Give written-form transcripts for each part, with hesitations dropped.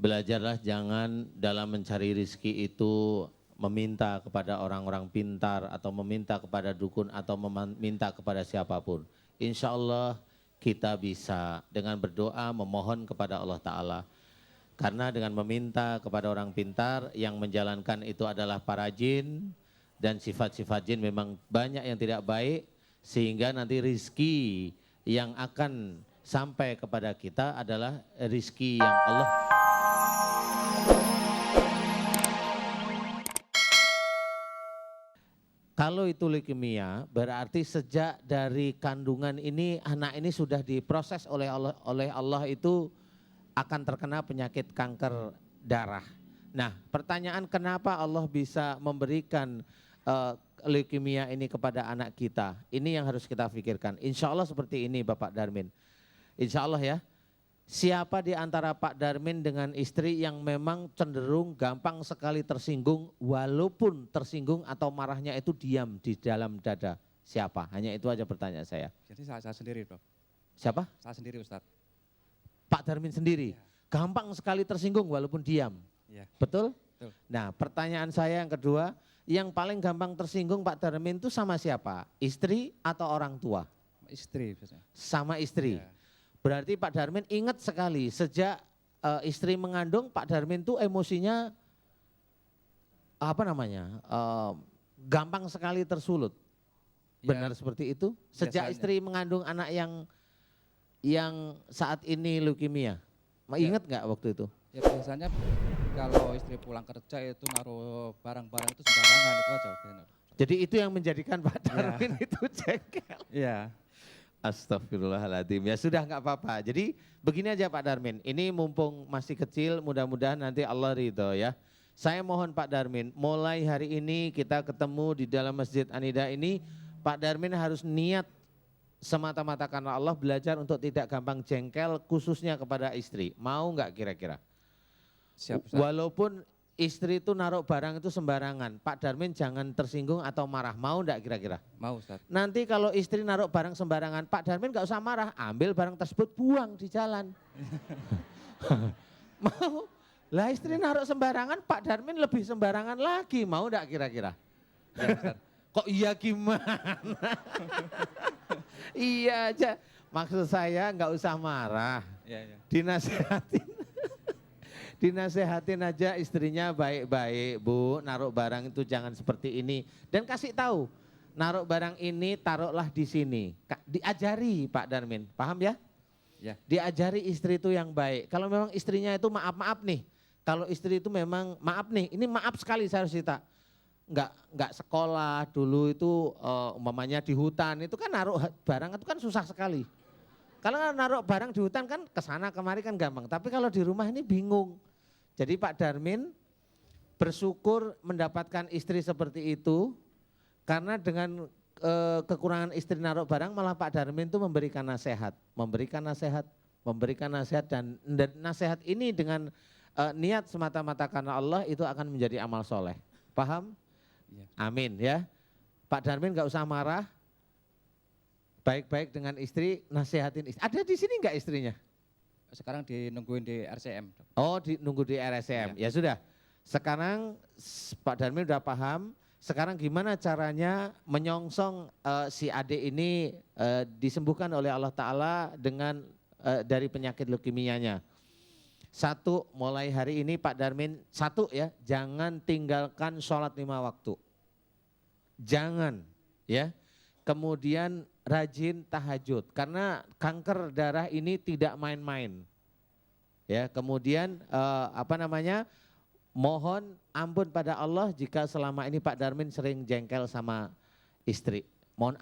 Belajarlah jangan dalam mencari rizki itu meminta kepada orang-orang pintar atau meminta kepada dukun atau meminta kepada siapapun. Insya Allah kita bisa dengan berdoa memohon kepada Allah Ta'ala. Karena dengan meminta kepada orang pintar yang menjalankan itu adalah para jin dan sifat-sifat jin memang banyak yang tidak baik sehingga nanti rizki yang akan sampai kepada kita adalah rizki yang Allah. Kalau itu leukemia berarti sejak dari kandungan ini anak ini sudah diproses oleh Allah itu akan terkena penyakit kanker darah. Nah, pertanyaan kenapa Allah bisa memberikan leukemia ini kepada anak kita? Ini yang harus kita pikirkan. Insya Allah seperti ini Bapak Darmin. Insya Allah ya. Siapa di antara Pak Darmin dengan istri yang memang cenderung gampang sekali tersinggung walaupun tersinggung atau marahnya itu diam di dalam dada? Siapa? Hanya itu aja pertanyaan saya. Jadi saya sendiri, Prof. Siapa? Saya sendiri, Ustadz. Pak Darmin sendiri, ya. Gampang sekali tersinggung walaupun diam, ya. Betul? Betul? Nah pertanyaan saya yang kedua, yang paling gampang tersinggung Pak Darmin itu sama siapa? Istri atau orang tua? Istri. Sama istri, ya. Berarti Pak Darmin ingat sekali sejak istri mengandung Pak Darmin itu emosinya gampang sekali tersulut, ya. Benar seperti itu? Sejak biasanya. Istri mengandung anak yang saat ini leukemia, ingat nggak waktu itu? Ya biasanya kalau istri pulang kerja itu naruh barang-barang itu sembarangan itu aja. Jadi itu yang menjadikan Pak Darmin itu jengkel. Iya. Astagfirullahaladzim, ya sudah nggak apa-apa. Jadi begini aja Pak Darmin, ini mumpung masih kecil mudah-mudahan nanti Allah ridho ya. Saya mohon Pak Darmin, mulai hari ini kita ketemu di dalam Masjid An-Nida ini, Pak Darmin harus niat semata-mata karena Allah belajar untuk tidak gampang jengkel khususnya kepada istri. Mau nggak kira-kira? Siap, walaupun istri itu naruh barang itu sembarangan, Pak Darmin jangan tersinggung atau marah. Mau nggak kira-kira? Mau Ustaz. Nanti kalau istri naruh barang sembarangan, Pak Darmin nggak usah marah, ambil barang tersebut buang di jalan. Mau? Lah istri naruh sembarangan, Pak Darmin lebih sembarangan lagi. Mau nggak kira-kira? Ya, Ustaz. Kok iya gimana? Iya aja, maksud saya nggak usah marah, ya. Dinasehatin aja istrinya baik-baik, Bu, naruh barang itu jangan seperti ini. Dan kasih tahu, naruh barang ini taruhlah di sini. Diajari Pak Darmin, paham ya? Ya. Diajari istri itu yang baik. Kalau memang istrinya itu maaf-maaf nih, kalau istri itu memang maaf nih, ini maaf sekali saya harus cerita. Enggak sekolah dulu itu umpamanya di hutan itu kan naruh barang itu kan susah sekali. Kalau naruh barang di hutan kan kesana kemari kan gampang, tapi kalau di rumah ini bingung. Jadi Pak Darmin bersyukur mendapatkan istri seperti itu karena dengan kekurangan istri naruh barang malah Pak Darmin itu memberikan nasihat dan nasihat ini dengan niat semata-mata karena Allah itu akan menjadi amal soleh. Paham? Ya. Amin ya. Pak Darmin nggak usah marah, baik-baik dengan istri, nasihatin istri. Ada di sini nggak istrinya? Sekarang nungguin di RCM. Oh, nunggu di RSCM. Ya sudah. Sekarang Pak Darmin udah paham. Sekarang gimana caranya menyongsong si adik ini disembuhkan oleh Allah Ta'ala dengan dari penyakit leukemianya. Satu, mulai hari ini Pak Darmin, satu ya, jangan tinggalkan sholat 5 waktu. Jangan ya. Kemudian rajin tahajud, karena kanker darah ini tidak main-main. Ya, kemudian mohon ampun pada Allah jika selama ini Pak Darmin sering jengkel sama istri. Mohon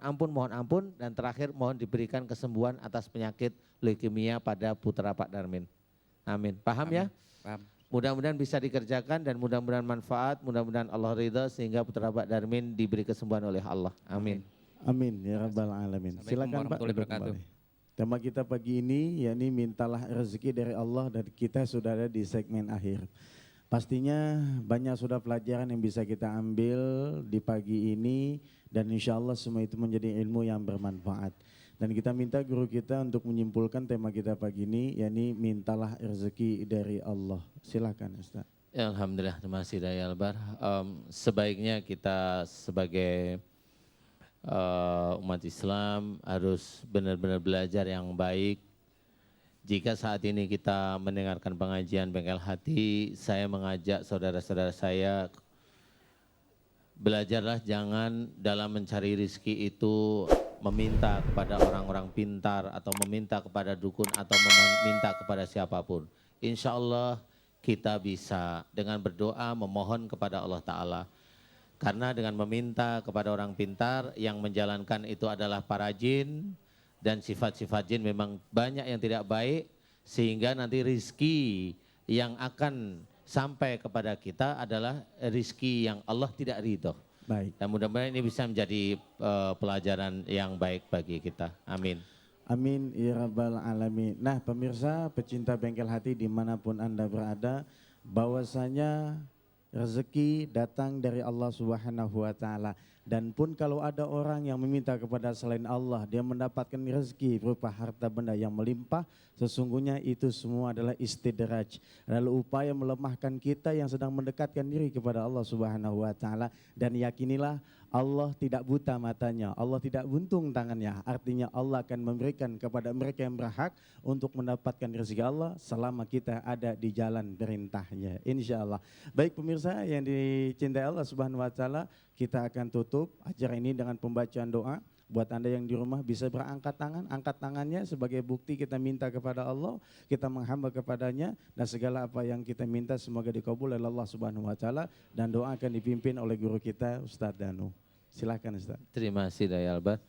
ampun, dan terakhir mohon diberikan kesembuhan atas penyakit leukemia pada putra Pak Darmin. Amin. Paham ya? Paham. Mudah-mudahan bisa dikerjakan dan mudah-mudahan manfaat, mudah-mudahan Allah ridha sehingga putra Pak Darmin diberi kesembuhan oleh Allah. Amin. Amin ya rabbal alamin. Silakan Pak. Tema kita pagi ini yakni mintalah rezeki dari Allah dan kita sudah ada di segmen akhir. Pastinya banyak sudah pelajaran yang bisa kita ambil di pagi ini dan insya Allah semua itu menjadi ilmu yang bermanfaat. Dan kita minta guru kita untuk menyimpulkan tema kita pagi ini, yakni mintalah rezeki dari Allah. Silakan Ustaz. Ya, Alhamdulillah, terima kasih Daya Albar. Sebaiknya kita sebagai umat Islam harus benar-benar belajar yang baik. Jika saat ini kita mendengarkan pengajian Bengkel Hati, saya mengajak saudara-saudara saya, belajarlah jangan dalam mencari rizki itu meminta kepada orang-orang pintar atau meminta kepada dukun atau meminta kepada siapapun. Insya Allah kita bisa dengan berdoa memohon kepada Allah Ta'ala. Karena dengan meminta kepada orang pintar yang menjalankan itu adalah para jin, dan sifat-sifat jin memang banyak yang tidak baik, sehingga nanti rizki yang akan sampai kepada kita adalah rizki yang Allah tidak ridho. Baik. Dan mudah-mudahan ini bisa menjadi pelajaran yang baik bagi kita. Amin. Amin ya rabbal alamin. Nah pemirsa pecinta Bengkel Hati dimanapun Anda berada, bahwasanya rezeki datang dari Allah Subhanahu wa Ta'ala. Dan pun kalau ada orang yang meminta kepada selain Allah, dia mendapatkan rezeki berupa harta benda yang melimpah, sesungguhnya itu semua adalah istidraj, adalah upaya melemahkan kita yang sedang mendekatkan diri kepada Allah Subhanahu wa Ta'ala. Dan yakinilah Allah tidak buta matanya, Allah tidak buntung tangannya, artinya Allah akan memberikan kepada mereka yang berhak untuk mendapatkan rezeki Allah selama kita ada di jalan perintahnya, insya Allah. Baik pemirsa yang dicintai Allah Subhanahu wa Ta'ala, kita akan tutup acara ini dengan pembacaan doa. Buat Anda yang di rumah bisa berangkat tangan, angkat tangannya sebagai bukti kita minta kepada Allah, kita menghamba kepadanya, dan segala apa yang kita minta semoga dikabul oleh Allah Subhanahu wa Ta'ala, dan doa akan dipimpin oleh guru kita Ustadz Danu. Silakan Ustadz. Terima kasih Daya Albar.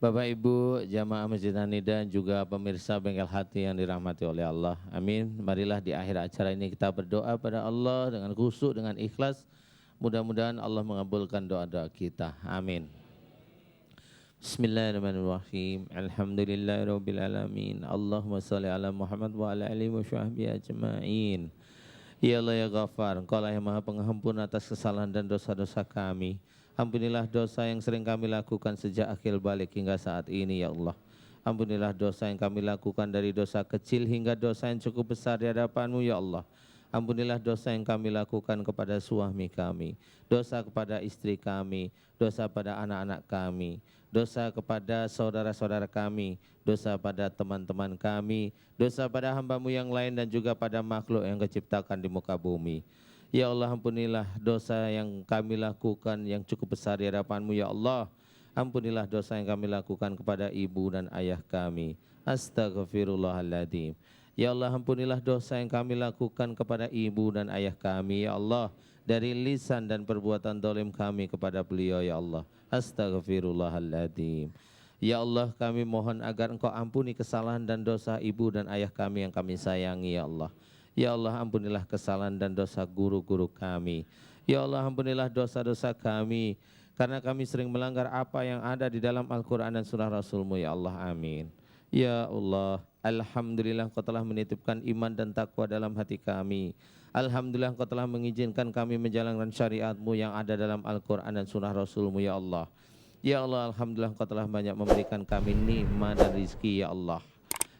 Bapak Ibu jamaah Masjid An-Nida juga pemirsa Bengkel Hati yang dirahmati oleh Allah. Amin. Marilah di akhir acara ini kita berdoa pada Allah dengan khusyuk, dengan ikhlas. Mudah-mudahan Allah mengabulkan doa-doa kita. Amin. Bismillahirrahmanirrahim. Alhamdulillahirabbil alamin. Allahumma shalli ala Muhammad wa ala alihi wa sahbihi ajmain. Ya Allah ya Ghafar, Engkau lah yang Maha Pengampun atas kesalahan dan dosa-dosa kami. Ampunilah dosa yang sering kami lakukan sejak akhir balik hingga saat ini ya Allah. Ampunilah dosa yang kami lakukan dari dosa kecil hingga dosa yang cukup besar di hadapan-Mu ya Allah. Ampunilah dosa yang kami lakukan kepada suami kami, dosa kepada istri kami, dosa pada anak-anak kami, dosa kepada saudara-saudara kami, dosa pada teman-teman kami, dosa pada hamba-Mu yang lain dan juga pada makhluk yang Kau-ciptakan di muka bumi. Ya Allah, ampunilah dosa yang kami lakukan yang cukup besar di hadapan-Mu ya Allah. Ampunilah dosa yang kami lakukan kepada ibu dan ayah kami. Astaghfirullahaladzim. Ya Allah, ampunilah dosa yang kami lakukan kepada ibu dan ayah kami ya Allah, dari lisan dan perbuatan zalim kami kepada beliau ya Allah. Astaghfirullahaladzim. Ya Allah, kami mohon agar Engkau ampuni kesalahan dan dosa ibu dan ayah kami yang kami sayangi ya Allah. Ya Allah, ampunilah kesalahan dan dosa guru-guru kami. Ya Allah, ampunilah dosa-dosa kami, karena kami sering melanggar apa yang ada di dalam Al-Quran dan surah Rasul-Mu ya Allah. Amin. Ya Allah, alhamdulillah Engkau telah menitipkan iman dan takwa dalam hati kami. Alhamdulillah Engkau telah mengizinkan kami menjalankan syariat-Mu yang ada dalam Al-Quran dan surah Rasul-Mu ya Allah. Ya Allah, alhamdulillah Engkau telah banyak memberikan kami nikmat dan rizki ya Allah.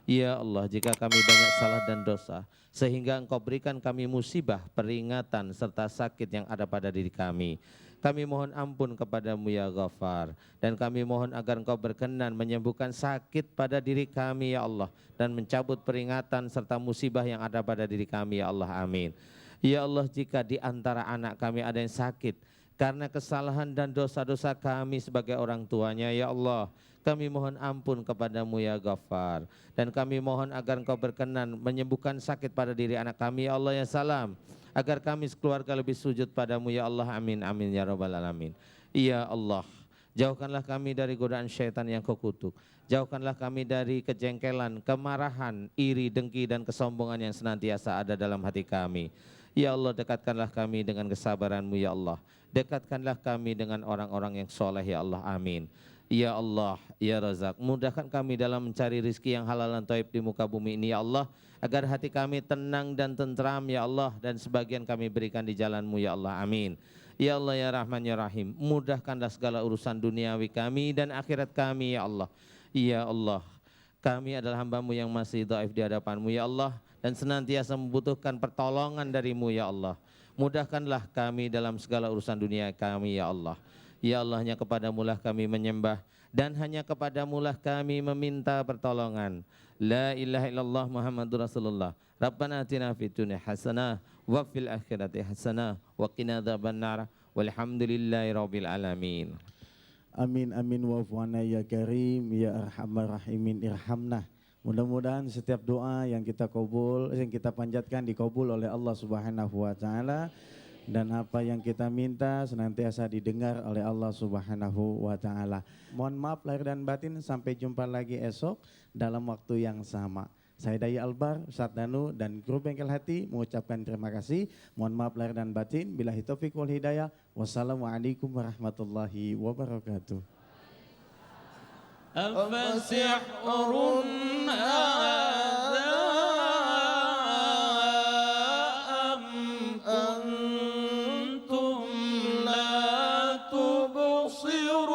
Ya Allah, jika kami banyak salah dan dosa, sehingga Engkau berikan kami musibah, peringatan, serta sakit yang ada pada diri kami, kami mohon ampun kepada-Mu ya Ghafar. Dan kami mohon agar Engkau berkenan menyembuhkan sakit pada diri kami ya Allah, dan mencabut peringatan serta musibah yang ada pada diri kami ya Allah. Amin. Ya Allah, jika di antara anak kami ada yang sakit karena kesalahan dan dosa-dosa kami sebagai orang tuanya ya Allah, kami mohon ampun kepada-Mu ya Ghafar. Dan kami mohon agar Engkau berkenan menyembuhkan sakit pada diri anak kami ya Allah ya Salam, agar kami sekeluarga lebih sujud pada-Mu ya Allah. Amin amin ya rabbal alamin. Ya Allah, jauhkanlah kami dari godaan syaitan yang Kau kutuk. Jauhkanlah kami dari kejengkelan, kemarahan, iri, dengki dan kesombongan yang senantiasa ada dalam hati kami. Ya Allah, dekatkanlah kami dengan kesabaran-Mu ya Allah. Dekatkanlah kami dengan orang-orang yang soleh ya Allah. Amin. Ya Allah, ya Razak, mudahkan kami dalam mencari rizki yang halal dan thayyib di muka bumi ini ya Allah, agar hati kami tenang dan tentram ya Allah, dan sebagian kami berikan di jalan-Mu ya Allah. Amin. Ya Allah ya Rahman ya Rahim, mudahkanlah segala urusan duniawi kami dan akhirat kami ya Allah. Ya Allah, kami adalah hamba-Mu yang masih dhaif di hadapan-Mu ya Allah, dan senantiasa membutuhkan pertolongan dari-Mu ya Allah. Mudahkanlah kami dalam segala urusan dunia kami ya Allah. Ya Allah, hanya kepadamu lah kami menyembah, dan hanya kepadamu lah kami meminta pertolongan. La ilaha illallah Muhammadur Rasulullah. Rabbana atina fid dunya hasanah wa fil akhirati hasanah wa qina adzabannar. Walhamdulillahi rabbil alamin. Amin amin wa fu'ana ya karim ya arhamar rahimin irhamna. Mudah-mudahan setiap doa yang kita panjatkan dikabul oleh Allah Subhanahu wa taala, dan apa yang kita minta senantiasa didengar oleh Allah Subhanahu wa taala. Mohon maaf lahir dan batin, sampai jumpa lagi esok dalam waktu yang sama. Saya Dai Albar, Ustaz Danu dan Grup Bengkel Hati mengucapkan terima kasih. Mohon maaf lahir dan batin. Billahi taufiq wal hidayah. Wassalamualaikum warahmatullahi wabarakatuh. أفسحر هذا أم أنتم لا تبصرون